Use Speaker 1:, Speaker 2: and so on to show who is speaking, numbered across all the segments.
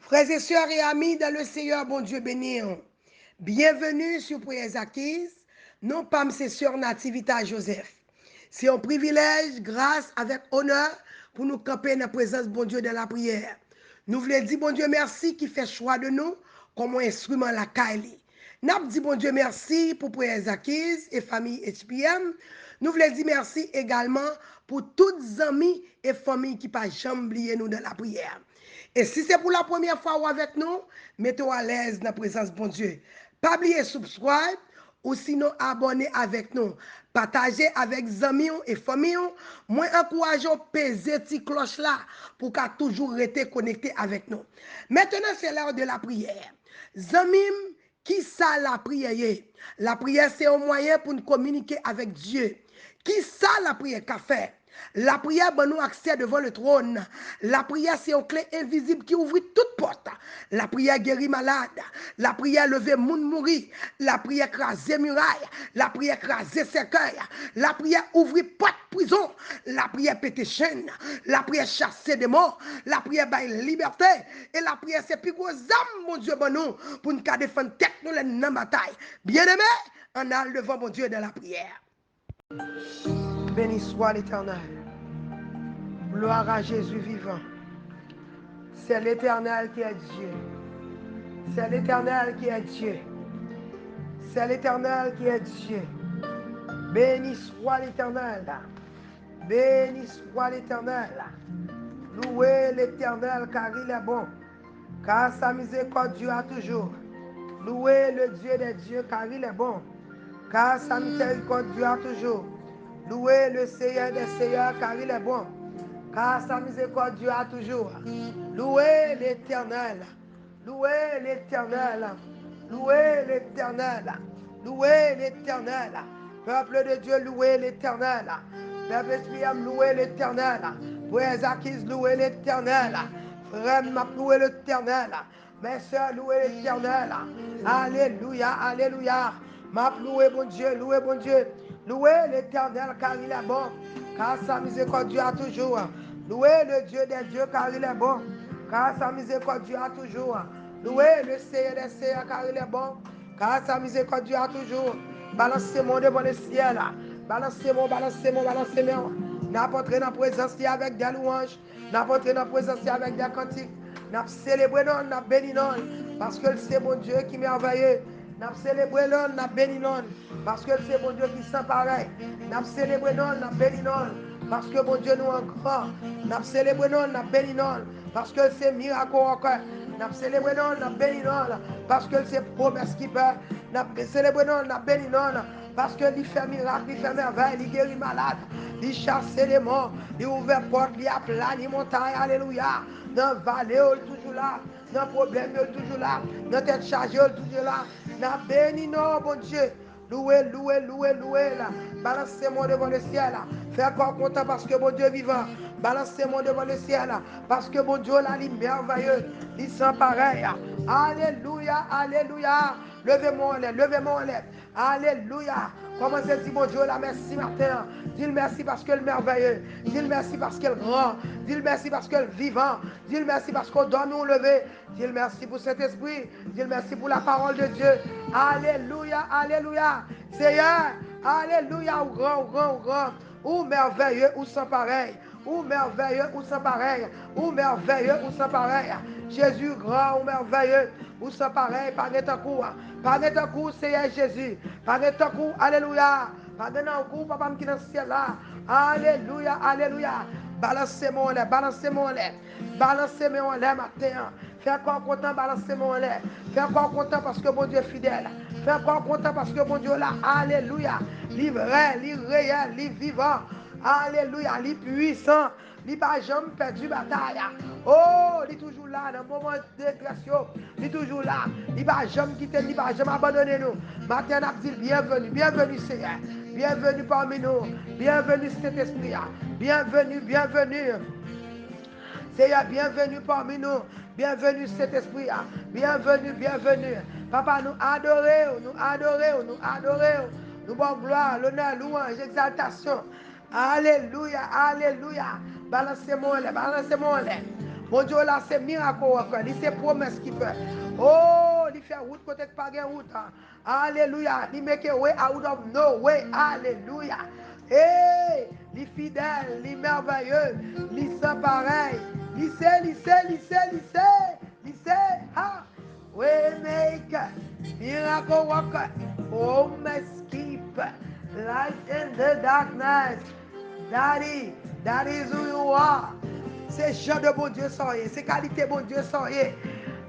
Speaker 1: Frères et sœurs et amis dans le Seigneur, bon Dieu béni. Bienvenue sur Prières Acquises. Non pas mes sœurs Nativita Joseph. C'est un privilège, grâce, avec honneur, pour nous camper dans la présence de bon Dieu dans la prière. Nous voulons dire bon Dieu merci qui fait choix de nous comme un instrument la Kaili. Nous dit bon Dieu merci pour Prières Acquises et famille HPM. Nous voulons dire merci également pour toutes les amis et familles qui pas jamais oublié nous dans la prière. Et si c'est pour la première fois ou avec nous, mettez-vous à l'aise dans la présence de bon Dieu. Pas oublier subscribe ou sinon abonner avec nous. Partagez avec amis et familles. Moi, encourageons peser cette cloche là pour qu'à toujours rester connecté avec nous. Maintenant, c'est l'heure de la prière. Zamim, qui ça la prière? La prière, c'est un moyen pour nous communiquer avec Dieu. Qui ça la prière qu'a fait? La prière donne nous accès devant le trône. La prière, c'est une clé invisible qui ouvre toute porte. La prière guérit malade. La prière lever moun mourir. La prière craser muraille. La prière craser cercueil. La prière ouvrir porte prison. La prière péter chaîne. La prière chasser des morts. La prière bailler liberté. Et la prière, c'est plus gros âme, mon Dieu, bon nous, pour nous défendre tête nous dans la bataille. Bien-aimé, on a devant mon Dieu dans la prière. Béni soit l'Éternel. Gloire à Jésus vivant. C'est l'Éternel qui est Dieu. C'est l'Éternel qui est Dieu. C'est l'Éternel qui est Dieu. Béni soit l'Éternel. Béni soit l'Éternel. Louez l'Éternel car il est bon. Car sa miséricorde dure toujours. Louez le Dieu des dieux car il est bon. Car sa miséricorde dure toujours. Louez le Seigneur des seigneurs car il est bon. Car sa miséricorde dure toujours. Louez l'Éternel. Louez l'Éternel. Louez l'Éternel. Louez l'Éternel. Peuple de Dieu, louez l'Éternel. Peuple de louez l'Éternel. Frères acquises, louez l'Éternel. Frères, m'a loué l'Éternel. Mes soeurs, louez l'Éternel. Alléluia, alléluia. M'a loué bon Dieu, loué bon Dieu. Louez l'Éternel car il est bon. Car sa miséricorde dure toujours. Louez le Dieu des dieux car il est bon. Car sa miséricorde dure toujours. Louez le Seigneur des seigneurs car il est bon. Car sa miséricorde dure toujours. Balancez-moi devant le ciel. Balancez-moi, balancez-moi, balancez-moi. N'apportez dans la présence avec des louanges. N'apportez dans la présence avec des cantiques. N'a célébré non, n'a béni non. Parce que c'est mon Dieu qui est merveilleux. N'a célébré non, n'a béni non. Parce que c'est mon Dieu qui sent pareil. N'a célébré non, n'a béni non. Parce que mon Dieu nous est grand. N'a célébré non, n'a béni non. Parce que c'est miracle encore. N'a célébré non, n'a béni non. Parce que c'est promesse qui peut. N'a célébré non, n'a béni non. Parce que il fait miracle, il fait merveille, il guérit malade, il chasse les morts, il ouvre porte, il aplane montagne, alléluia. Dans la vallée, il est toujours là. Dans le problème, il est toujours là. Dans la tête chargée, il est toujours là. Dans béni, non, bon Dieu. Louez, louez, louez, louez là. Balancez-moi devant le ciel là. Fais encore content parce que mon Dieu est vivant. Balancez-moi devant le ciel là. Parce que mon Dieu là, il est merveilleux. Il sent pareil. Alléluia, alléluia. Levez-moi en l'air, levez-moi en l'air. Alléluia. Commencez à dire mon Dieu là, merci matin. Dis-le merci parce qu'elle est merveilleux. Dis-le merci parce qu'elle est grand. Dis-le merci parce qu'elle est vivant. Dis-le merci parce qu'on doit nous lever. Dis-le merci pour cet esprit. Dis-le merci pour la parole de Dieu. Alléluia, alléluia. Seigneur, alléluia, ou grand, ou grand, ou grand. Ou merveilleux, ou sans pareil. Ou merveilleux, ou sans pareil. Ou merveilleux, ou sans pareil. Jésus grand, ou merveilleux, ou sans pareil. Par notre cours. Par notre cours, Seigneur Jésus. Par notre cours, alléluia. Par notre cours, papa qui est dans le ciel là. Alléluia, alléluia. Balancez-moi en l'air, balancez-moi en l'air. Balancez-moi en l'air matin. Fais encore content, balancez-moi en l'air. Fais encore content parce que mon Dieu est fidèle. Fais encore content parce que mon Dieu est là. Alléluia. Livré, réel, vivant. Alléluia. Puissant. Il n'a pas jamais perdu bataille. Oh, il est toujours là dans le moment de détresse. Il est toujours là. Il n'a pas jamais quitté, il n'a pas jamais abandonné nous. Maintenant, on a dit bienvenue, bienvenue Seigneur. Bienvenue parmi nous. Bienvenue cet esprit. Bienvenue, bienvenue. Seigneur, bienvenue parmi nous. Bienvenue cet esprit. Bienvenue, bienvenue. Papa, nous adorons, nous adorons, nous adorons. Nous bon gloire, l'honneur, louange, exaltation. Alléluia, alléluia. Balancez-moi, balancez-moi. Bon Dieu, là, c'est miracle worker. C'est promesse qu'il fait. Oh, il fait route côté pas de route. Alléluia. Il make a way out of no way. Alléluia. Hey, il fidèle, il merveilleux, il sans pareil. Il sait. Ah. Waymaker, miracle worker, promise keeper, light in the darkness. Daddy, that is who you are. C'est Jean de bon Dieu sans rien. C'est qualité bon Dieu sans rien.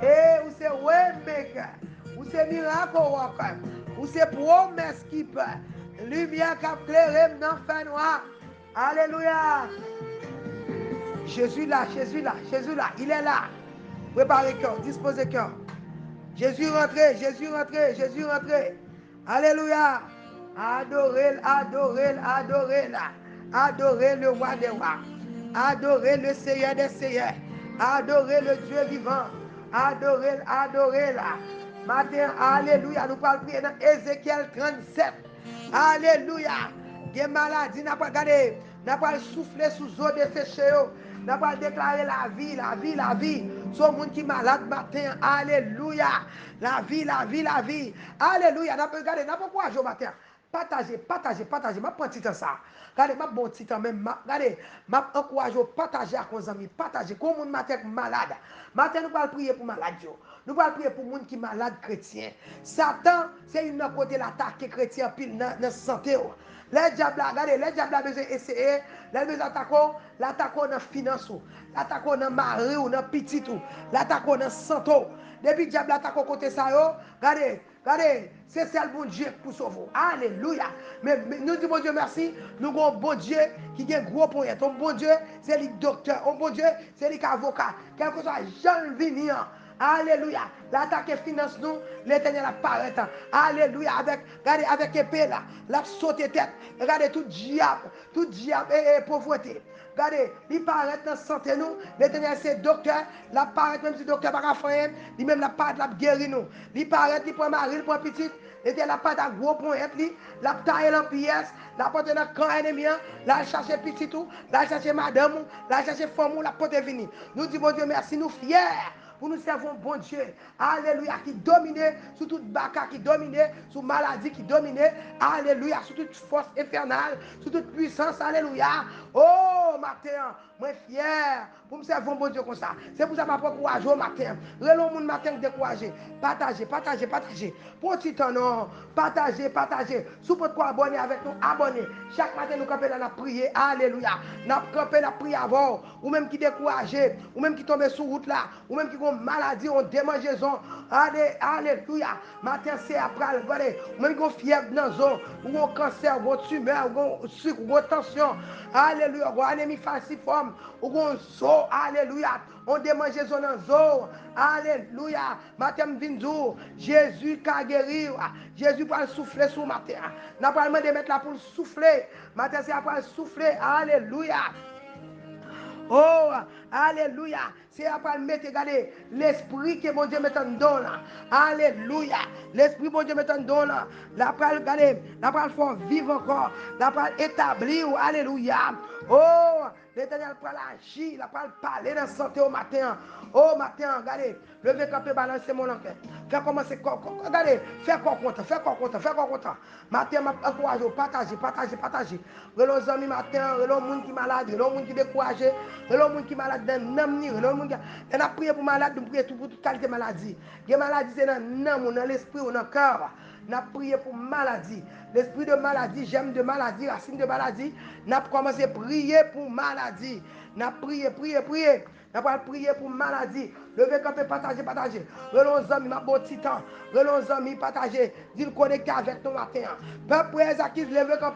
Speaker 1: Et ou c'est waymaker, ou c'est miracle worker, ou c'est promise keeper. Lumière qui a éclairé dans le fait noir. Alléluia. Jésus là, il est là. Préparez cœur, disposez cœur. Jésus rentré. Alléluia. Adorez le roi des rois. Adorez le Seigneur des seigneurs. Adorez le Dieu vivant. Adorez là. Matin, alléluia. Nous parlons prier dans Ézéchiel 37. Alléluia. Des maladies, n'a pas regardé. N'a pas soufflé sous eau desséchée. N'a pas déclaré la vie. Sur le monde qui est malade matin. Alléluia. La vie. Alléluia. N'a pas regardé. N'a pas courage au matin. Partagez. Ma prends petit temps ça. Regardez, ma bon petit temps même. Regardez, ma encourage au partager avec nos amis. Partagez. Comme monde matin malade. Matin, nous allons prier pour malade. Nous allons prier pour les gens qui sont malades chrétiens. Satan, c'est une côté l'attaque chrétien pile dans la santé. Les diables, regardez, les diables ont besoin d'essayer. Les besoin l'attaquer dans la finance, l'attaquer dans le mari ou dans le petit, l'attaquer dans la santé. Depuis le diable attaque côté ça, regardez, c'est ça le bon Dieu pour sauver. Alléluia. Mais nous disons bon Dieu merci. Nous avons un bon Dieu qui a un gros point. Un bon Dieu, c'est le docteur. Un bon Dieu, c'est l'avocat. Quel que soit Jean Vignan. Alléluia. L'attaque finance nous, l'éternel apparaît. Alléluia. Avec épée là, la sauté tête. Regardez tout diable et pauvreté. Regardez, il paraît dans la santé nous. L'éternel c'est docteur. Il paraît même si le docteur n'a pas fait. Il même la part la guérir nous. Il paraît, il prend mari, il prend petit. L'éternel n'a pas de gros point. La taille en pièce. La porte dans le camp ennemi. La chercher petit tout. La chercher madame. La chercher femme. La porte venir. Nous disons bon Dieu merci. Nous fiers. Pour nous servir bon Dieu. Alléluia. Qui domine sur toute baka, qui domine sur maladie, qui domine. Alléluia. Sur toute force infernale, sur toute puissance. Alléluia. Oh, matin, moi fier pour me servir bon Dieu comme ça. C'est pour ça que je prends courage au matin. Relons mon matin découragé. Partagez. Pour petit temps, non. Partagez. Si vous pouvez abonner avec nous, abonnez. Chaque matin, nous campons dans la prière. Alléluia. Nous campons la prière avant. Ou même qui découragé, ou même qui tombe sur route là, ou même qui ont maladie, ont démangeaison. Alléluia. Matin, c'est après, regardez, ou même qui ont fièvre dans la zone, ou ont cancer, ou ont tumeur, ou ont sucre, ou ont tension. Alléluia. Ou ont anémie falciforme, ou ont zo. Alléluia. On démangeaison dans la zone. Alléluia. Matin, vindour. Jésus qui a guéri. Jésus va souffler sur matin. N'a pas le de mettre là pour souffler. Matin, c'est après souffler. Alléluia. Oh, alléluia. C'est après mettre, regardez, l'esprit que mon Dieu met en don là. Alléluia. L'esprit mon Dieu met en don là. La parole, regardez, la parole faut vivre encore. La parole établir. Alléluia. Oh, l'éternel parle agir. La parole parler dans la santé au matin. Oh, matin, regardez. Levez camper, balancer mon enquête. Fais commencer, regardez, fais quoi content. Matin, encourage, partager. Relons les amis matin, relons les gens qui sont malades, relons les gens qui sont découragés, relons les gens qui sont malades dans l'âme, relons les gens qui sont prié pour malade, nous prions pour toute qualité de maladie. Les maladies, c'est dans l'âme, dans l'esprit ou dans le cœur. Nous prions pour maladie. L'esprit de maladie, j'aime de maladie, racine de maladie. Nous commencé à prier pour maladie. Nous prier. Nous allons prier pour maladie. Levez quand partager. Relons les amis, ma bon titan. Relons les amis, partager. Dis-le connecter avec nous matin. Peuple Ezakis, levez quand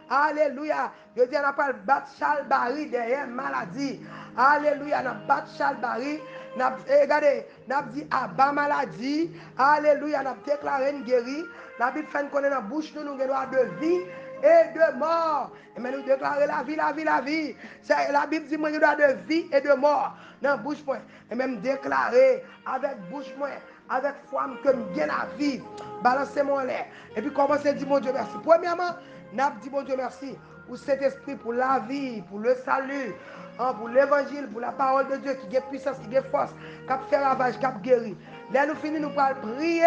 Speaker 1: alléluia. Je dis, on n'a pas battre Chalbari derrière maladie. Alléluia, on a battre Chalbari. Regardez, on a dit abat maladie. Alléluia, on a déclaré une guérie. La Bible fait qu'on est dans la bouche, nous avons droit de vie et de mort. Et mais nous déclarons la vie. La Bible dit, moi, nous droit de vie et de mort. Dans la bouche, moi. Et même déclarer avec bouche, moi, avec foi, que nous gagnons la vie. Balancez-moi l'air. Et puis commencez à dire, mon Dieu, merci. Premièrement, nous dit, mon Dieu, merci. pour cet esprit, pour la vie, pour le salut, pour l'évangile, pour la parole de Dieu qui a puissance, qui a force, qui a fait ravage, qui a guéri. Là, nous finissons, nous allons prier.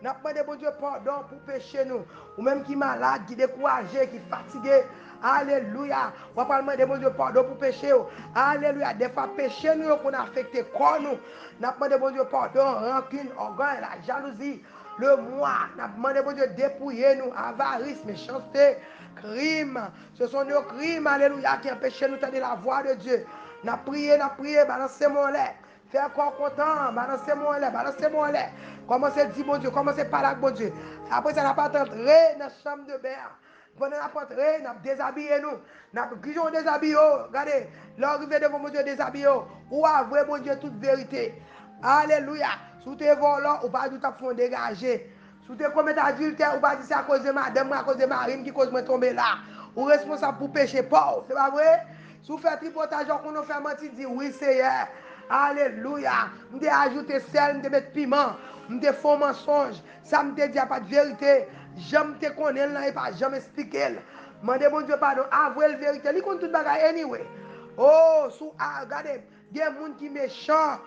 Speaker 1: Nous avons demandé bon Dieu pardon pour pécher nous. Ou même qui est malade, qui est découragé, qui est fatigué. Alléluia. On va demander bon Dieu pardon pour pécher. Alléluia. Des fois, péché nous qu'on a affecté corps nous. Nous avons demandé bon Dieu pardon, rancune, orgueil, la jalousie, le moi. Nous avons demandé bon Dieu dépouiller nous, avarice, méchanceté, crime. Ce sont nos crimes, alléluia, qui empêchent nous d'entendre la voix de Dieu. Nous avons prié, balancez-moi là. Faire corps content, balancez-moi là, balancez-moi là. Commencez à dire bon Dieu, commencez à parler avec bon Dieu. Après ça, n'a pas entré dans la chambre de bain. Pendant la entré, nous avons déshabillé nous. Nous avons déshabillé. Regardez, l'arrivée devant mon Dieu déshabillé. Ou avouer mon Dieu toute vérité. Alléluia. Si tu es volant, ou pas du tout dégager. Si tu es commis adultère, ou pas dire c'est à cause de madame, à cause de Marine qui cause de tomber là. Ou responsable pour pécher pauvre. C'est pas vrai? Si vous faites tripotage, qu'on a fait mentir, dit oui, Seigneur. Alléluia. Je ajouté sel, je mettre piment, je faux mensonge. Ça me dit pas de vérité. J'aime te connaître là et pas jamais expliquer. Mandez bon Dieu pardon, avouez la vérité. Il compte tout bagage anyway. Oh, regardez, il y a des gens qui sont méchants.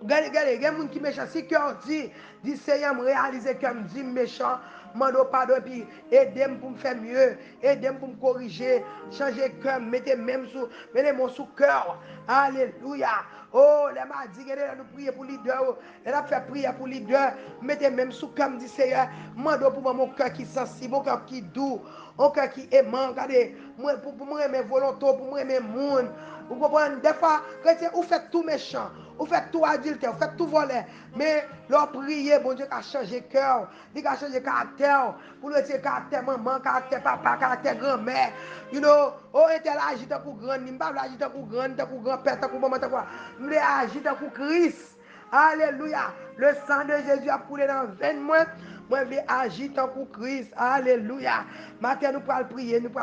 Speaker 1: Regardez, il y a des gens qui sont méchants. Si cœur dit Seigneur, me réaliser que je dis méchant. Mando pardon, puis aidez-moi pour me faire mieux, aidez-moi pour me corriger, changer cœur, mettez-moi sous cœur. Alléluia. Oh, les m'a dit que nous prier pour leader, elle a fait prier pour leader, mettez même sous cœur, me dit Seigneur, mando pour mon cœur qui est sensible, mon cœur qui est doux, mon cœur qui est aimant, regardez, pour moi aimer volontaire, pour moi aimer monde. Vous comprenez? Des fois, chrétien, vous faites tout méchant, vous faites tout adultère, vous faites tout voler. Mais leur prier, bon Dieu, qui a changé cœur, il a changé caractère, pour le dire caractère maman, caractère papa, caractère grand-mère. You know, oh, elle agit pour grand, il ne pas agir pour grand-père, pour maman, il agit pour Christ. Alléluia. Le sang de Jésus a coulé dans le veine moi. Moi, je vais agir tant pour Christ. Alléluia. Maintenant, nous pouvons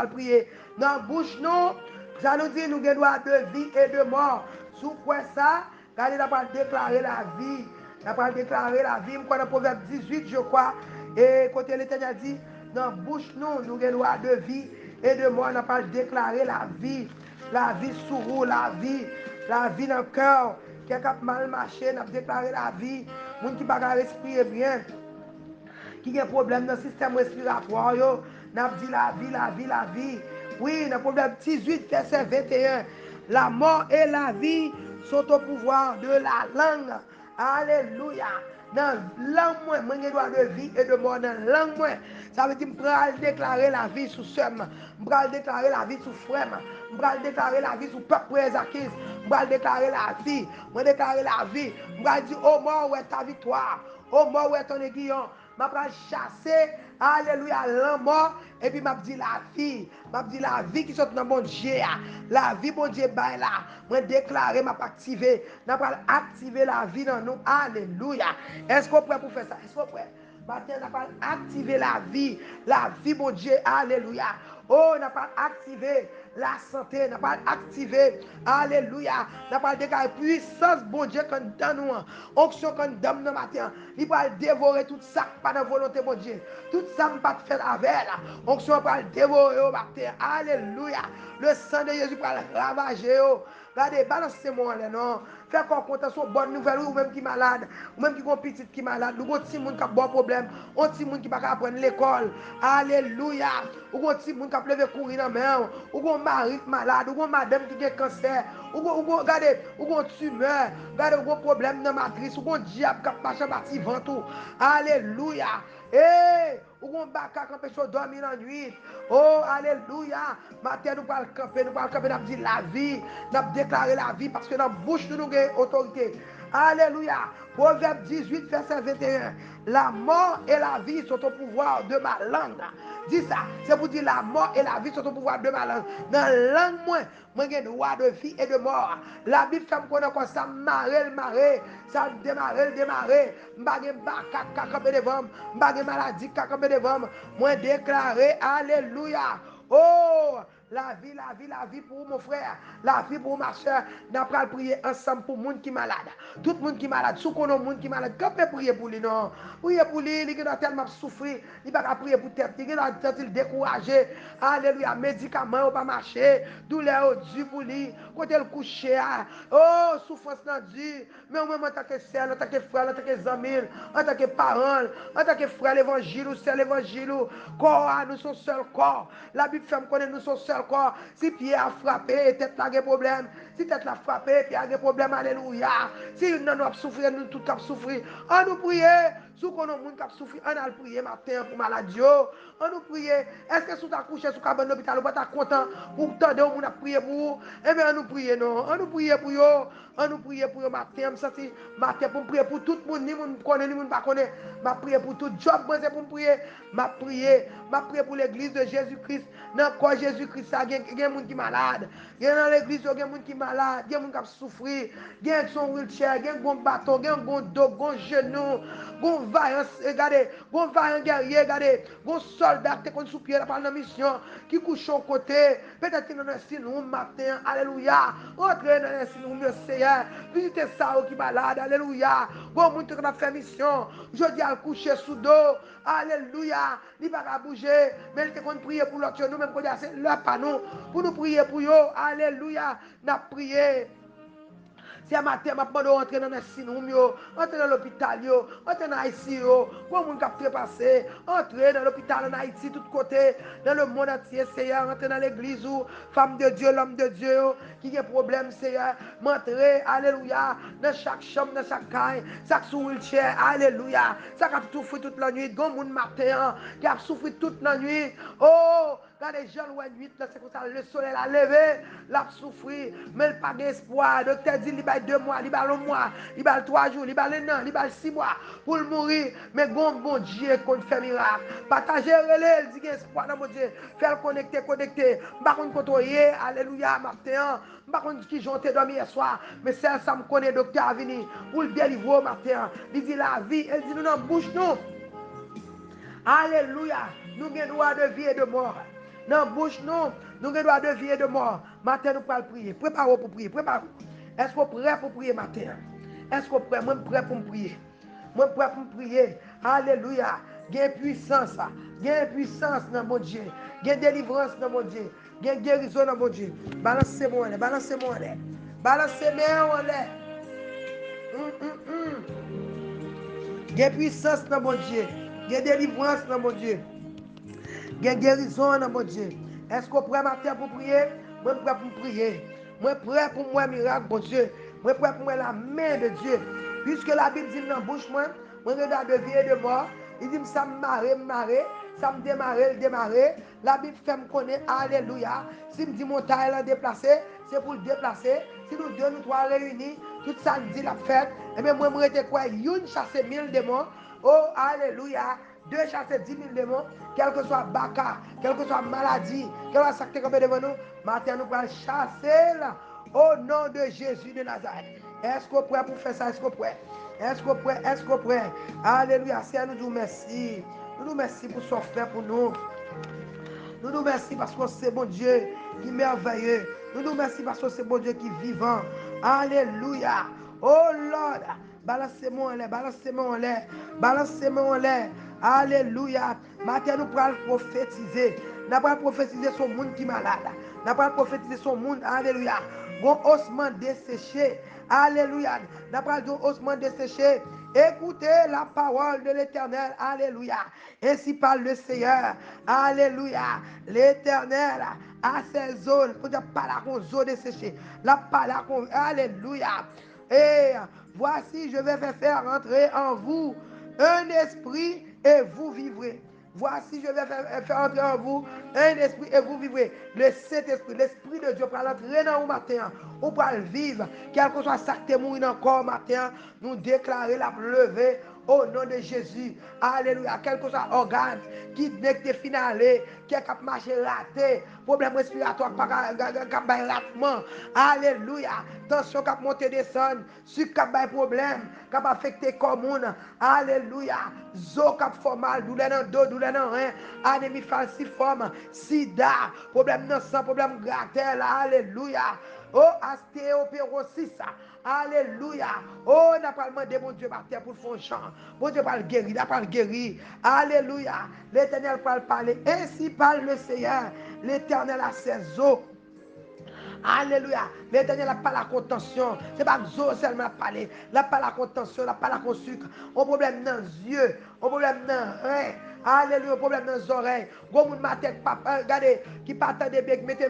Speaker 1: prier, Dans la bouche, nous, ça nous dit, nous avons droit de vie et de mort. Sous quoi ça? Regardez, nous avons déclaré la vie. Nous avons déclaré la vie. Nous avons Proverbe 18, je crois. Et côté l'Éternel dit, dans la bouche, nous avons droit de vie et de mort. Nous avons déclaré la vie. La vie sous vous, la vie dans le cœur. Quelqu'un qui a mal marché, nous avons déclaré la vie. Les gens qui ne peuvent pas respirer bien, qui a un problème dans le système respiratoire, nous avons dit la vie. Oui, dans le problème 18, verset 21. La mort et la vie sont au pouvoir de la langue. Alléluia. Dans la langue, moi, j'ai droit de vie et de mort. Dans la langue, moi, ça veut dire que je vais déclarer la vie sous somme. Je vais déclarer la vie sous frère. Je vais déclarer la vie sous peuple Ezakis. Je vais déclarer la vie. Je vais déclarer la vie. Je vais dire, oh mort, où est ta victoire? Oh mort, où est ton aiguillon? Je vais chasser, alléluia, la mort. Et puis, je dis la vie. Je dis la vie qui sort dans mon Dieu. La vie, mon Dieu, bah là. Je déclarer, je activer. Je vais activer la vie dans nous. Alléluia. Est-ce qu'on est prêt pour faire ça? Est-ce qu'on est prêt? Maintenant, on va activer la vie, mon Dieu, alléluia. Oh, on va activer la santé, on va activer, alléluia. On va déclarer puissance, bon Dieu, dans nous, onction qu'on donne dans matin. Il va dévorer tout ça, pas de volonté, mon Dieu. Tout ça, on va faire avec la onction va dévorer au matin, alléluia. Le sang de Jésus va ravager. Regardez, balancez-moi là, non. Faites qu'on compte sur bonne nouvelle, ou même qui est malade, ou même qui est petit qui est malade, ou un petit monde qui a bon problème, un petit monde qui va apprendre l'école. Alléluia. Ou un petit monde qui a levé courir dans la main, ou un mari malade, ou une madame qui a cancer, regardez, ou un tumeur, regardez, ou un problème dans la matrice, ou un diable qui a marché à partir ventre. Alléluia. Eh, ou un baka qui empêche de dormir la nuit. Oh, alléluia. Matin, nous allons camper, nous allons dire la vie, nous allons déclarer la vie parce que dans la bouche, nous avons autorité. Alléluia. Proverbe 18, verset 21. La mort et la vie sont au pouvoir de ma langue. Dis ça. C'est pour dire la mort et la vie sont au pouvoir de ma langue. Dans la langue, moi, j'ai le droit de vie et de mort. La Bible fait me connaître comme ça, marrer. Ça démarrer. M'bagé baka kakambé devant. M'bagé maladie kakambé devant. Moi déclaré, alléluia. Oh, la vie pour mon frère, la vie pour ma soeur. Nous allons prier ensemble pour les gens qui sont malades. Tout le monde qui est malade, si on a des gens qui sont malades, quand on prier pour lui, non? Prier pour lui, il a tellement souffrir, il ne peut pas prier pour tête, il a découragé. Alléluia, médicaments ne pas marcher, douleur dur pour lui, quand il couche, oh, souffrance n'a dur. Mais moi, en tant que sœur, en tant que frère, en tant que ami, en tant que parent, en tant que frère, l'évangile, ou sœur, l'évangile, corps, nous sommes seul corps. La Bible fait me connaître, nous sommes seul corps. Si pied a frappé, tête n'a pas problème. Si tête l'a frappé, pied a des problèmes, alléluia. Si nous avons souffert, nous tous avons souffert. On nous prie. Si on a des gens qui souffert, on a prié matin pour maladie. On nous prie. Est-ce que si tu as couché sur le l'hôpital, vous êtes content pour t'aider, on a prié pour vous? Eh bien, on nous prie, non. On nous prie pour vous. On nous prie pour vous matin. Je sens matin pour prier pour tout le monde. Ni le monde connaît, ni le monde ne connaît. Je prie pour tout job. C'est pour prier. Je prie pour l'église de Jésus-Christ. Dans le corps Jésus-Christ, il y a des gens qui sont malades. Dans l'église, il y a des gens qui sont malades. Il y a des gens qui souffrent. Il y a des gens qui sont wheelchair. Il y a des gens qui bâton. Il y a des gens qui dos, des genou. Il y a des vaillants, regardez. Il y a des vaillants guerriers, regardez. Il y a des soldats qui sont sous pied dans la mission. Qui couchent au côté. Peut-être qu'ils sont dans le sinon matin. Alléluia. Entrez dans le sinon, le Seigneur. Visitez ça qui est malade. Alléluia. Bon, monde qui a fait mission. Je dis à coucher sous dos. Alléluia. Il ne va pas bouger. Mais il te compte prier pour l'autre. Nous, même quand c'est là, pas nous. Pour nous prier pour eux. Alléluia. Nous avons prié. Si à matin, je vais entrer dans le cinéma, entrer dans l'hôpital, entrer dans Haïti, pour les gens qui ont passé, entrer dans l'hôpital en Haïti, tout côté, dans le monde entier, Seigneur, entrer dans l'église, femme de Dieu, l'homme de Dieu, qui a des problèmes, Seigneur, m'entrer, alléluia, dans chaque chambre, dans chaque caille, chaque sous wheelchair, alléluia, ça qui a souffert toute la nuit, grand monde matin, qui a souffert toute la nuit, oh, quand les gens ont nuit, c'est comme ça, le soleil a levé, l'a souffert, mais il n'a pas d'espoir. Le docteur dit, il va 2 mois, il va 1 mois, il va 3 jours, il va 1 an, il va 6 mois pour mourir. Mais bon Dieu, qu'on fait miracle. Partagez, relais, il dit qu'il y a espoir dans mon Dieu. Faire connecter. Par contre, contrôler, alléluia, matin. Par contre, qui j'ont dormi hier soir, mais ça me connaît, docteur, à venir pour le délivrer matin. Il dit la vie, il dit nous dans bouche, nous. Alléluia, nous avons droit de vie et de mort. Dans la bouche, nous avons droit de vie et de mort. Matin, nous allons prier. Préparez-vous pour prier. Est-ce que vous êtes prêts pour prier matin? Est-ce que vous êtes prêts? Moi, je suis prêt pour prier. Moi, je suis prêt pour prier. Alléluia. Il y a puissance. Il y a puissance dans mon Dieu. Il y a délivrance dans mon Dieu. Il y a guérison dans mon Dieu. Balancez-moi en l'air. Balancez-moi en l'air. Balancez-moi en l'air. Il y a puissance dans mon Dieu. Il y a délivrance dans mon Dieu. Il y a guérison dans mon Dieu. Est-ce que vous êtes prêt matin pour prier? Moi, je suis prêt pour prier. Moi, je suis prêt pour moi, miracle, mon Dieu. Moi, je suis prêt pour moi, la main de Dieu. Puisque la Bible dit dans la bouche, moi, je regarde de vie et de mort. Il dit, ça me marre. Ça me démarrer. La Bible fait me connaître, alléluia. Si me dit mon taille est déplacé, c'est pour le déplacer. Si nous deux, nous trois réunis, tout ça nous dit la fête. Et bien, moi, je suis quoi? Une chasse 1000 démons. Oh, alléluia. 2 chasser 10 000 démons, quel que soit baka, quelle que soit maladie, quel que soit ce qui est devant nous, maintenant nous allons chasser là, au nom de Jésus de Nazareth. Est-ce que vous êtes prêts pour faire ça? Est-ce que vous êtes prêts? Est-ce que vous êtes prêts? Est-ce que vous êtes prêts? Alléluia. Seigneur, nous nous merci. Nous nous merci pour ce que fait pour nous. Nous nous merci parce que c'est bon Dieu qui est merveilleux. Nous nous merci parce que c'est bon Dieu qui est vivant. Alléluia. Oh Lord. Balancez-moi en l'air, balancez-moi en l'air. Alléluia. Maintenant, nous pourrons prophétiser. Nous pourrons prophétiser sur le monde qui est malade. Nous pourrons prophétiser sur le monde. Alléluia. Bon osement desséché. Alléluia. Nous pourrons osement desséché. Écoutez la parole de l'Éternel. Alléluia. Ainsi parle le Seigneur. Alléluia. L'Éternel a ses zones. Pour dire pas la zone desséchée. La parole. Alléluia. Et voici, je vais faire entrer en vous un esprit et vous vivrez. Voici, je vais faire entrer en vous un esprit et vous vivrez. Le Saint-Esprit, l'Esprit de Dieu, pour entrer dans vous matin, pour vivre, quel que soit ça que tu es mourir encore matin, nous déclarer la lever Au nom de Jésus. Alléluia. Quel que soit organe qui n'est que finalé, qui est capable de marcher raté, problème respiratoire, capable de ratement. Alléluia. Tension cap monter descendre, sucre cap problème, cap affecter commune. Alléluia. Zo cap formal, douleur dans dos, douleur dans rein, anémie falciforme, sida, problème dans sang, problème grattel. Alléluia. Oh, ostéoporosis. Alléluia. Oh, n'a pas demandé mon Dieu par terre pour faire un chant. Mon Dieu parle guéri, n'a pas guéri. Alléluia. L'Éternel parle parler. Ainsi parle le Seigneur. L'Éternel a ses eaux. Alléluia. L'Éternel n'a pas la contention. Ce n'est pas Zo seulement la parler. Il n'a pas la contention, il n'a pas la sucre. Un problème dans les yeux, un problème dans les reins. Alléluia, un problème dans les oreilles. Gros moun ma tête, papa, regardez, qui partent des becs, mettez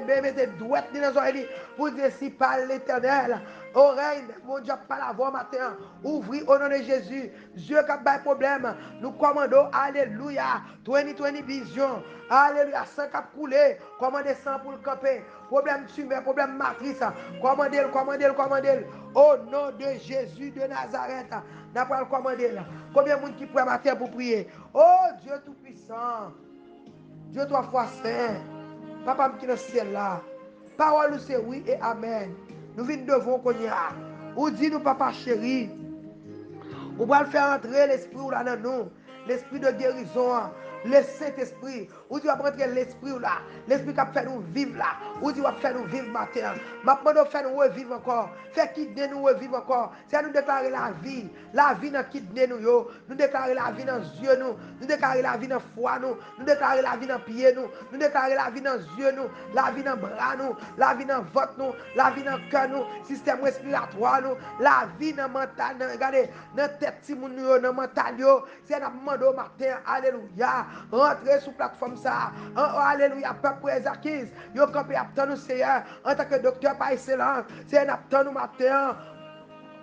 Speaker 1: douette dans les oreilles pour dire si parle l'Éternel. Oreille, mon Dieu, pas la voix matin. Ouvrir au nom de Jésus. Dieu qui a pas de problème. Nous commandons, alléluia. 2020 vision. Alléluia. Sang qui a coulé. Commandez sang pour le camper. Problème tumeur, problème matrice. Commandez-le, commandez-le, commandez-le. Au nom de Jésus de Nazareth. N'a pas le commander. Combien de monde qui pourrait matin pour prier? Oh Dieu Tout-Puissant. Dieu trois fois saint. Papa qui est dans le ciel là. Parole c'est oui et amen. Nous venons devant qu'on y a. Ou dit nous papa chéri. Ou va le faire entrer l'esprit là dans nous. L'esprit de guérison. Le Saint-Esprit. Ou tu vas prendre l'esprit là. L'esprit qui va faire nous vivre là. Ou tu vas faire nous vivre matin. Maintenant, nous faire nous revivre encore. Faire quitter nous revivre encore. C'est à nous déclarer la vie. La vie dans quitter nous. Nous déclarer la vie dans les yeux nous. Nous déclarer la vie dans foi nous. Nous déclarer la vie dans pied nous. Nous déclarer la vie dans les yeux nous. La vie dans bras nous. La vie dans vote nous. La vie dans cœur nous. Système respiratoire nous. La vie dans mental. Regardez, dans tête si nous dans mental. C'est à nous matin. Alléluia. Rentrez sur la plateforme ça. Alléluia. Peuple Ezakis. Yo campé aptan nous Seigneur. En tant que docteur par excellence. C'est un aptan nous matin.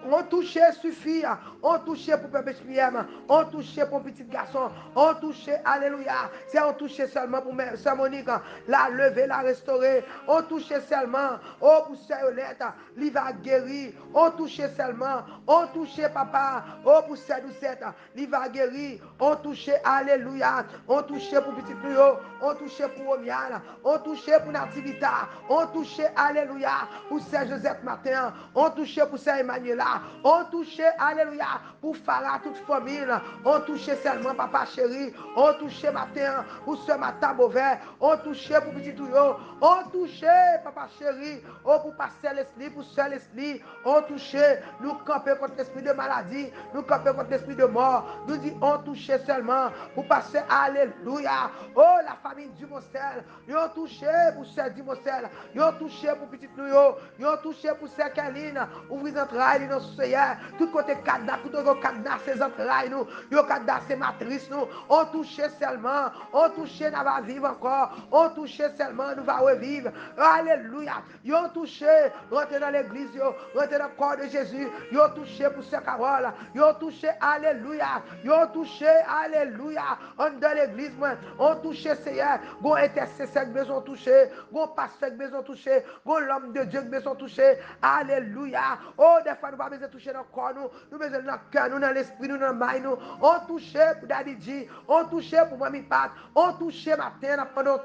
Speaker 1: On touche suffit. On touche pour Peuple SPM. On touche pour petit garçon. On touche, alléluia. C'est on touche seulement pour Sœur Monique. La lever, la restaurer. On touche seulement. Oh, pour Sœur Yolette. Il va guérir. On touche seulement. On touche papa. Oh, pour Sœur Doucette. Il va guérir. On touche, alléluia. On touche pour petit Pluo. On touche pour Omiana. On touche pour Nativita. On touche, alléluia. Pour Sœur Joseph Matin. On touche pour Sœur Emmanuela. On touche, alléluia, pour Farah, toute famille. On touche seulement, papa chéri. On touche matin, pour ce matin mauvais. On touche pour petit Touyo. On touche, papa chéri. Oh, pour passer l'esprit, pour seul l'esprit. On touche, nous camper contre l'esprit de maladie. Nous camper contre l'esprit de mort. Nous dit, on touche seulement, pour passer, alléluia. Oh, la famille du Moselle. Ils ont touché pour celle du Moselle. Ils ont touché pour petit Touyo. Ils ont touché pour celle Kaline. Ouvrez entrailles, Seigneur, tout côté cadenas, tout côté cadenas, ses entrailles, nous, yo cadenas, ses matrices, nous, on touche seulement, on touche, nous va vivre encore, on touche seulement, nous va revivre, alléluia, yo touché, rentrez dans l'église, yo, rentrez dans le corps de Jésus, yo touché pour ce Carole, yo touché, alléluia, yo touché, alléluia, on dans l'église, on touche, Seigneur, go intercesseur besoin toucher, go pasteur besoin toucher, go l'homme de Dieu besoin toucher, alléluia, oh, des fois, nous va besoin toucher dans le corps, nous besoin dans le cœur, nous dans l'esprit, nous dans le main, nous. On touche pour Daddy G, on touche pour Mamie Pat, on touche matin, pendant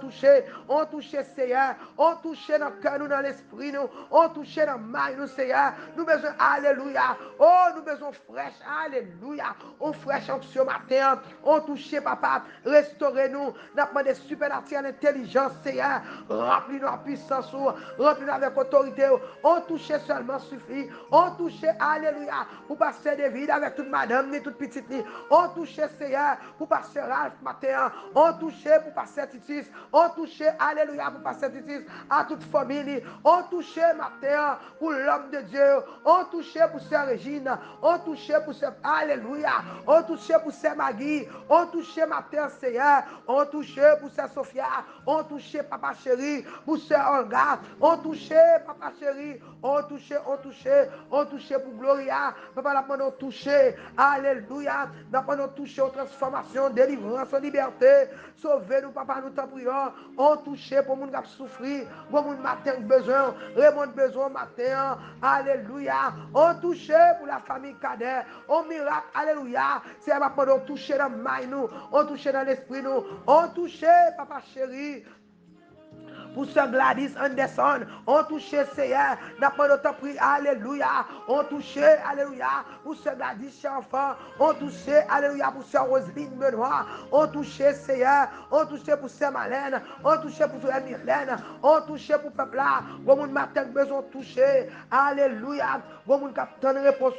Speaker 1: on touche Seigneur, on touche dans le cœur, nous dans l'esprit, nous. On touche dans le main, nous Seigneur. Nous besoin, alléluia. Oh, nous besoin fraîche, alléluia. On fraîche onction matin, on touche papa, restaurez-nous, nous demandons supernaturelle intelligence, Seigneur. Remplis-nous en puissance, remplis-nous avec autorité. On touche seulement suffit. On touche, alléluia, pour passer des vides avec toute madame, ni toute petite ni. On touche, Seigneur, pour passer Ralph matin. On touche pour passer Titus. On touche, alléluia, pour passer Titus à toute famille. On touche matin pour l'homme de Dieu. On touche pour Sœur Régine. On touche pour Sœur, alléluia. On touche pour Sœur Maggie. On touche matin, Seigneur. On touche pour Sœur Sophia. On touche, papa chéri, pour Sœur Olga. On touche, papa chéri. On touche, on touche pour Gloria. Papa, n'a pas touché. Alléluia. N'a pas touché aux transformations, délivrance, aux liberté. Sauvez-nous, papa, nous t'en prions. On touché pour moun qui a souffert. Pour moun matin besoin. Raymond besoin matin. Alléluia. On touché pour la famille Kader. On miracle. Alléluia. C'est pas on touché dans le main nous. On touché dans l'esprit nous. On touché, papa chéri. Pour ce Gladys Anderson, on touché Seigneur, n'a pas d'autre prix, alléluia, on touché, alléluia, pour ce Gladys enfant, on touché, alléluia, pour ce Roselyne Benoît, on touché Seigneur, on touché pour ce Malène, on touché pour ce Mylène, on touché pour peuple là, bon moun matin besoin toucher, alléluia, bon moun capitaine réponse,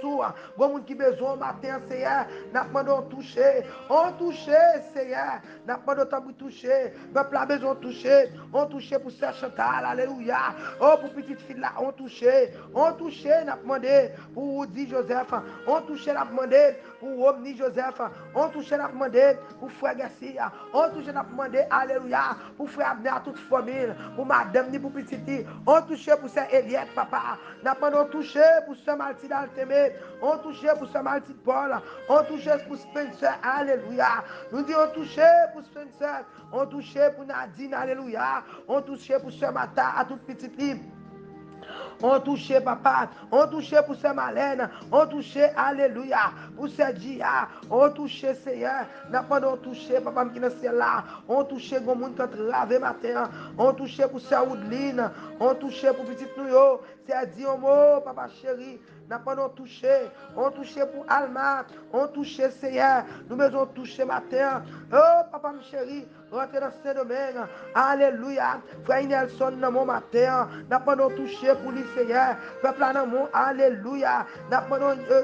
Speaker 1: bon moun qui besoin matin Seigneur, n'a pas d'autre touché, on touché Seigneur, n'a pas d'autre prix toucher, peuple là besoin toucher, on touché pour Sœur Chantal, alléluia. Oh, pour petite fille là, on touché, n'a demandé pour Woody Joseph, on touché, n'a demandé pour Omni Joseph, on touché, n'a demandé pour Frère Garcia, on touché, n'a demandé, alléluia, pour Frère Abner à toute famille, pour Madame ni pour petite, on touché pour Sœur Eliette, papa, n'a pas touché pour Sœur Maltide Altemé, on touché pour Sœur Maltide Paul, on touché pour Spencer, alléluia. Nous disons on touché pour Spencer, on touché pour Nadine, alléluia. On touché pour ce matin à toute petite livre. On touché, papa. On touché pour ce Malène. On touché, alléluia. Pour ce Dia. On touché, Seigneur. N'a pas on touché, papa, qui est là. On touché, bon monde qui est lavé matin. On touché pour ce Woodline. On touché pour petite New York. C'est dit un mot, papa chéri. N'a pas on touché. On touché pour Alma. On touché, Seigneur. Nous besoin toucher matin. Oh, papa, chéri. Rentrez dans ce domaine. Alléluia. Frère Nelson, dans mon matin. N'a pas on touché pour lui, Seigneur. Peuple dans mon. Alléluia. N'a pas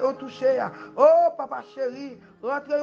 Speaker 1: on touché. Oh, papa chéri. Rentrez,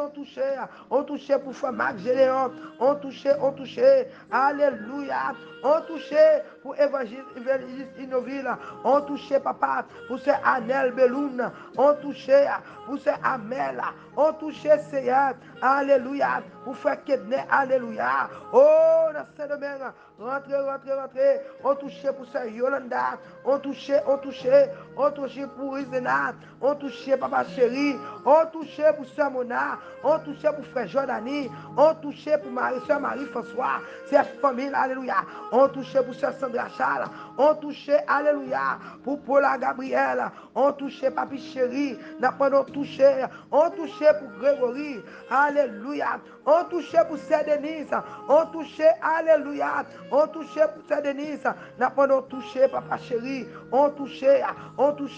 Speaker 1: on touché pour Frère Marc Géléon. On touché. Alléluia. On touché pour évangéliste Innoville. On touché, papa, pour ce Anel Beloun. On touché pour ce Amel. On touché, Seigneur. Alléluia. Pour Frère Kedne. Alléluia. Oh, dans ce domaine. Rentrez. On touché pour ce Yolanda. On touché pour Isena. On touché, papa chéri. On touché pour ce Mona. On touché pour Frère Jordani. On touché pour Soeur Marie-François. C'est famille, alléluia. On touché pour Soeur Sandra Charles. On touché, alléluia, pour Paula Gabriel. On touché, papi chéri. N'a pas touché. On touché pour Grégory. Alléluia. On touché pour Sœur Denise. On touché, alléluia. On touché pour Sœur Denise. N'a pas touché, papa chéri. On touché,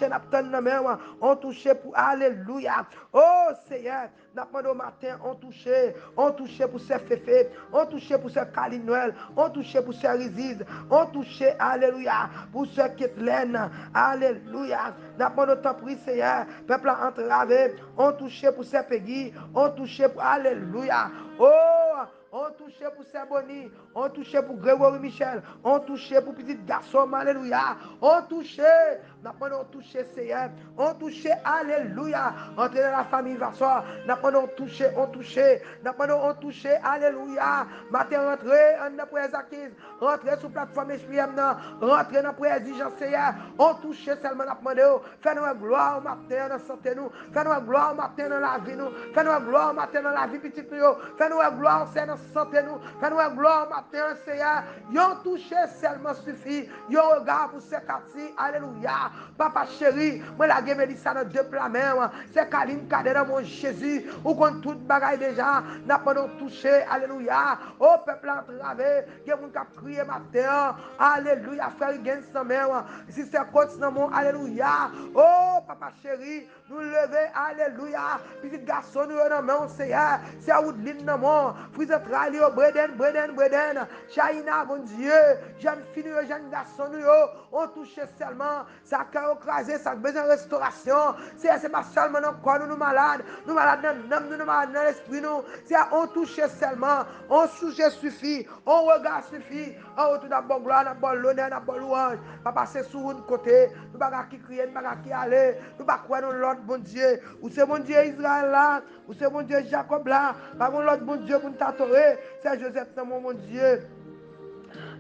Speaker 1: n'a pas de main. On touché pour, alléluia. Oh Seigneur, n'a pas de matin. On touché pour Sœur Féfé. On touché pour Sœur Kaline Noël. On touché pour Sœur Isis. On touché, alléluia, pour Sœur Kathleen. Alléluia. N'a pas de temps pris, Seigneur. Peuple entravé. On touché pour Sœur Peggy. On touché pour, alléluia. Oh, on touché pour Sœur Bonnie. On touché pour Grégory Michel. On touché pour petit garçon. Alléluia. On touché. N'a pas touché, Seigneur. On touché, alléluia. Entrez dans la famille Vassor. N'a pas touché, on touché. N'a pas touché, alléluia. Matin, rentrez en après Zakis. Rentrez sur la plateforme SPM. Rentrez dans la présidence, Seigneur. On touché seulement n'a pas demandé. Fais-nous gloire au matin dans la santé nous. Fais-nous gloire au matin dans la vie nous. Fais-nous gloire au matin dans la vie petite nous. Fais-nous gloire au dans santé nous. Fais-nous gloire matin, Seigneur. Yon touché seulement suffit. Yon regard pour ces quartiers. Alléluia. Papa chéri, moi la gueule me dit ça dans deux plats même. C'est Kaline Kader dans mon Jésus. Ou qu'on tout bagaille déjà. N'a pas touché. Alléluia. Oh peuple entravé. Yon moun kap crié matin. Alléluia. Faire gain sans même. Si c'est côté dans mon. Alléluia. Oh papa chéri, nous lever. Alléluia. Petit garçon nous dans mon Seigneur. C'est à Woodline dans mon. Frise Tralio, Breden. Chaïna, mon Dieu. Jeune fille, jeune garçon, on touche seulement. Ça a écrasé, ça a besoin de restauration. C'est pas seulement dans le corps, nous malades. Nous malades dans l'âme, nous malades dans l'esprit. C'est on touche seulement. On touche suffit. On regarde suffit. On retourne à la gloire, à la l'honneur, à la louange. Pas passer sur un côté. Nous ne pas qui crier, nous ne pas qui aller. Nous ne pas croire dans l'autre bon Dieu. Ou c'est mon Dieu Israël là. Ou c'est mon Dieu Jacob là. Pas mon l'autre bon Dieu pour nous t'adorer. C'est Joseph, mon Dieu.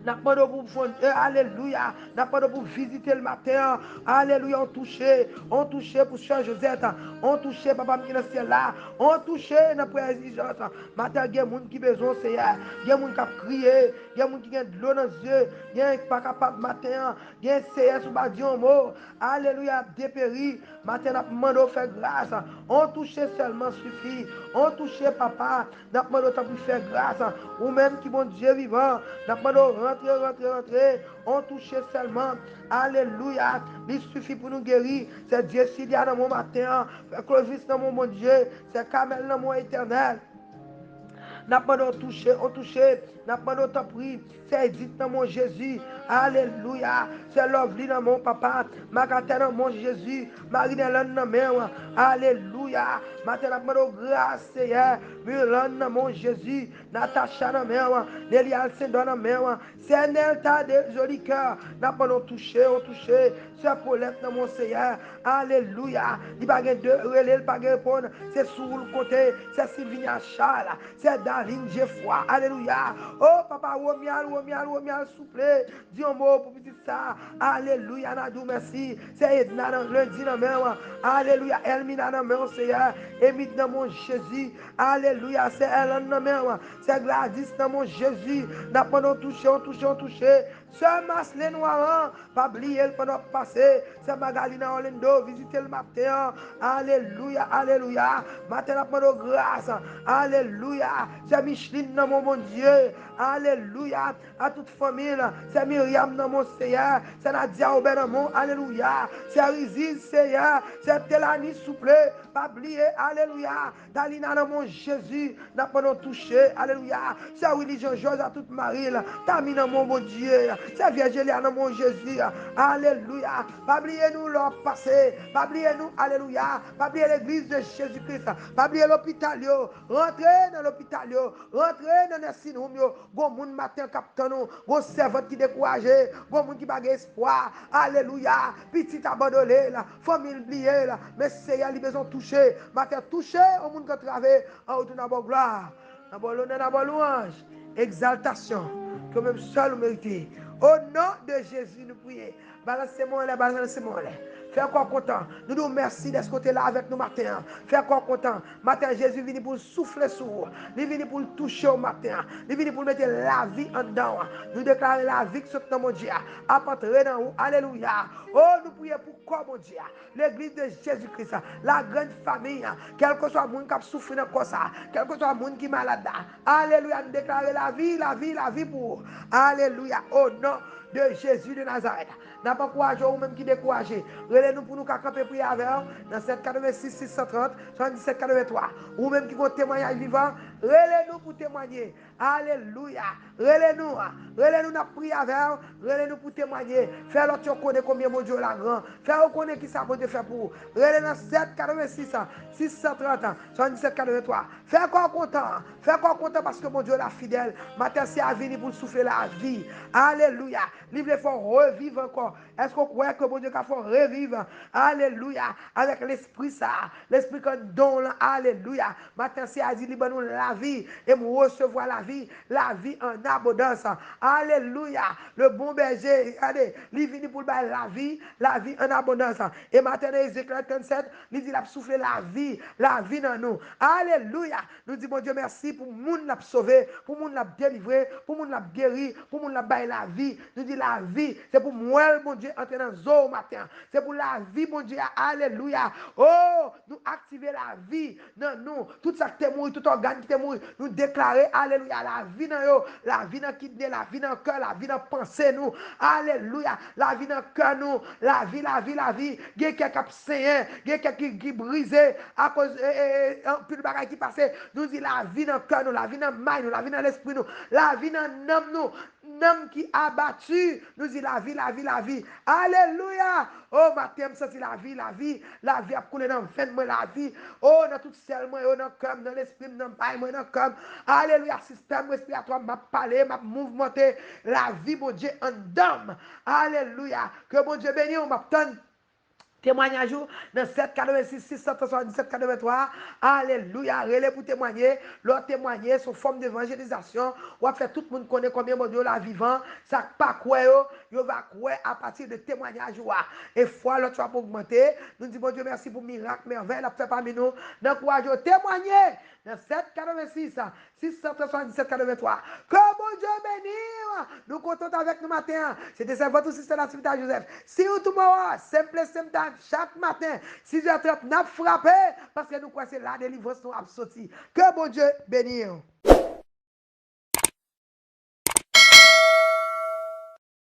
Speaker 1: N'a pas de pour fond, alléluia. N'a pas de pour visiter le matin. Alléluia, on touché pour Saint Joseph. On touché papa qui est dans le ciel là. On touché dans la exigence. Matin, il y a des gens qui ont besoin, Seigneur. Il y a des gens qui ont crié. Il y a des gens qui ont de l'eau dans les yeux. Il y a des gens qui sont pas capables matin. Il y a des Seigneur qui ont dit un mot. Alléluia, dépéri. Matin, on a demandé de faire grâce. On touché seulement suffit. On touché papa. On a demandé de faire grâce. Ou même qui bon Dieu vivant. On a demandé de rentrer. On touché seulement. Alléluia. Il suffit pour nous guérir. C'est Dieu s'il y a dans mon matin. C'est Clovis dans mon bon Dieu. C'est Camel dans mon éternel. N'a pas de toucher, on touche, n'a pas de pris, c'est Edith dans mon Jésus, alléluia, c'est Lovely dans mon papa, Macaté dans mon Jésus, Marie-Hélène dans mon, alléluia, matin n'a pas de grâce, Seigneur, Mulan dans mon Jésus, Natacha dans mon, Nelly Alcindon dans mon, c'est Nelta de joli cœur, n'a pas de toucher, on touche, c'est Paulette dans mon Seigneur, alléluia, il n'y a pas de relais, il n'y a pas de répondre, c'est sous le côté, c'est Sylvia Charles, c'est Daline Geoffroy, alléluia. Oh papa, Romial, souple, dis un mot pour petit ça, alléluia, Nadou, merci, c'est Edna dans lundi dans main, alléluia, Elmina dans main, Seigneur, Emile dans mon Jésus, alléluia, c'est Hélène dans main, c'est Gladys dans mon Jésus, n'a pas nous touché, on touché, c'est Marcelin Noiran, pas oublier le pendant passé, c'est Magalina Orlando, visiter le matin, alléluia, matin n'a pas de grâce, alléluia, c'est Micheline dans mon Dieu, alléluia, à toute famille, c'est Myriam dans mon Seigneur, c'est Nadia Aubert dans mon, alléluia, c'est Rizil Seigneur, c'est Telani souple, pas oublier, alléluia, Dalina dans mon Jésus, n'a pas de touché, alléluia, c'est Willy Jean-Georges à toute Marie, Tamina dans mon bon Dieu, c'est Vierge Elia dans mon Jésus, alléluia, pas oublier nous leur passé, pas oublier nous, alléluia, pas oublier l'église de Jésus-Christ, pas oublier l'hôpital, rentrez dans l'hôpital, rentrez dans les sinoum, bon moun matin captain nous, bon servante qui découragé, bon moun qui pas espoir, alléluia, petit abandonné, la famille oubliée, mais Seigneur, il besoin toucher, matin toucher au monde qui travaille, en haut de la gloire, dans l'honneur, dans la louange, exaltation, que même seul vous méritez. Au nom de Jésus, nous prions. Balancez-moi là, balancez-moi là. Fais encore content. Nous nous merci de ce côté-là avec nous matin. Fais encore content. Matin, Jésus vient pour souffler sur vous. Il vient pour toucher au matin. Il vient pour mettre la vie en dedans. Nous déclarons la vie sur notre mon Dieu. Apporter dans vous. Alléluia. Oh, nous prions pour quoi, mon Dieu? L'église de Jésus-Christ. La grande famille. Quel que soit le monde qui a souffert dans le ça. Quel que soit le monde qui est malade. Alléluia. Nous déclarons la vie pour vous. Alléluia. Oh non. De Jésus de Nazareth. N'a pas courageux ou même qui découragé. Relez-nous pour nous camper prier avec dans 786 630 77 83. Ou même qui ont témoignage vivant, relez-nous pour témoigner. Alléluia. Relez-nous n'a prier avec, relez-nous pour témoigner. Faire l'autre connaître combien mon Dieu la grand. Faire connaître qui ça bon Dieu fait pour vous. Relez dans 786 630 77 83. Faire encore content parce que mon Dieu la fidèle. Matin c'est à venir pour souffler la vie. Alléluia. Livre il faut revivre encore. Est-ce qu'on croit que mon Dieu faut revivre? Alléluia. Avec l'esprit ça. L'esprit qu'on donne. Alléluia. Matin c'est à dire libre nous la vie. Et nous recevoir la vie en abondance. Alléluia. Le bon berger, regardez, il vient pour la vie en abondance. Et maintenant, Ézéchiel 37, il dit, il a soufflé la vie dans nous. Alléluia. Nous disons, mon Dieu, merci pour le monde l'a sauvé, pour le monde l'a délivré, pour le monde l'a guéri, pour le monde l'a baillé la vie. Nous disons, la vie, c'est pour moi, mon Dieu, entrer dans le zoo matin. C'est pour la vie, mon Dieu. Alléluia. Oh, nous activer la vie dans nous. Tout ça qui est mort, tout organe qui est mort, nous déclarer, alléluia, la vie dans nous, la vie dans le kidney, la vie dans le cœur, la vie dans la pensée, nous. Alléluia. La vie dans le cœur, nous. La vie. Il y a quelqu'un qui saigné, il y a quelqu'un qui brisé à cause de plus de bagages qui passent. Nous disons la vie dans le cœur, nous, la vie dans le mind, nous, la vie dans l'esprit, nous, la vie dans l'âme, nous. L'homme qui abattu, nous dit la vie. Alléluia. Oh, ma thème, ça c'est la vie a coulé dans le vent, la vie. Oh, dans tout ciel, moi, dans le cœur, dans l'esprit, dans le bail, dans le cœur. Alléluia, système respiratoire, m'a parlé, m'a mouvementé, la vie, mon Dieu, en dame. Alléluia. Que mon Dieu bénisse, on m'attend. témoignage dans 786 677 83. Alléluia. Relais pour témoigner. Leur témoigner sous forme d'évangélisation. On va faire tout le monde connaît combien de Dieu la vivant. Ça pas quoi yo va quoi à partir de témoignage. Et foi l'autre va augmenter. Nous disons bon Dieu merci pour miracle, merveille. La fait parmi nous. Donc, témoigner dans 786 677 83. Que bon Dieu bénisse. Nous comptons avec nous matin. C'était votre système d'activité à Joseph. See you tomorrow. Simple time. Chaque matin. 6h30. N'a frappé. Parce que nous croyons que la délivrance nous a sorti. Que bon Dieu bénisse.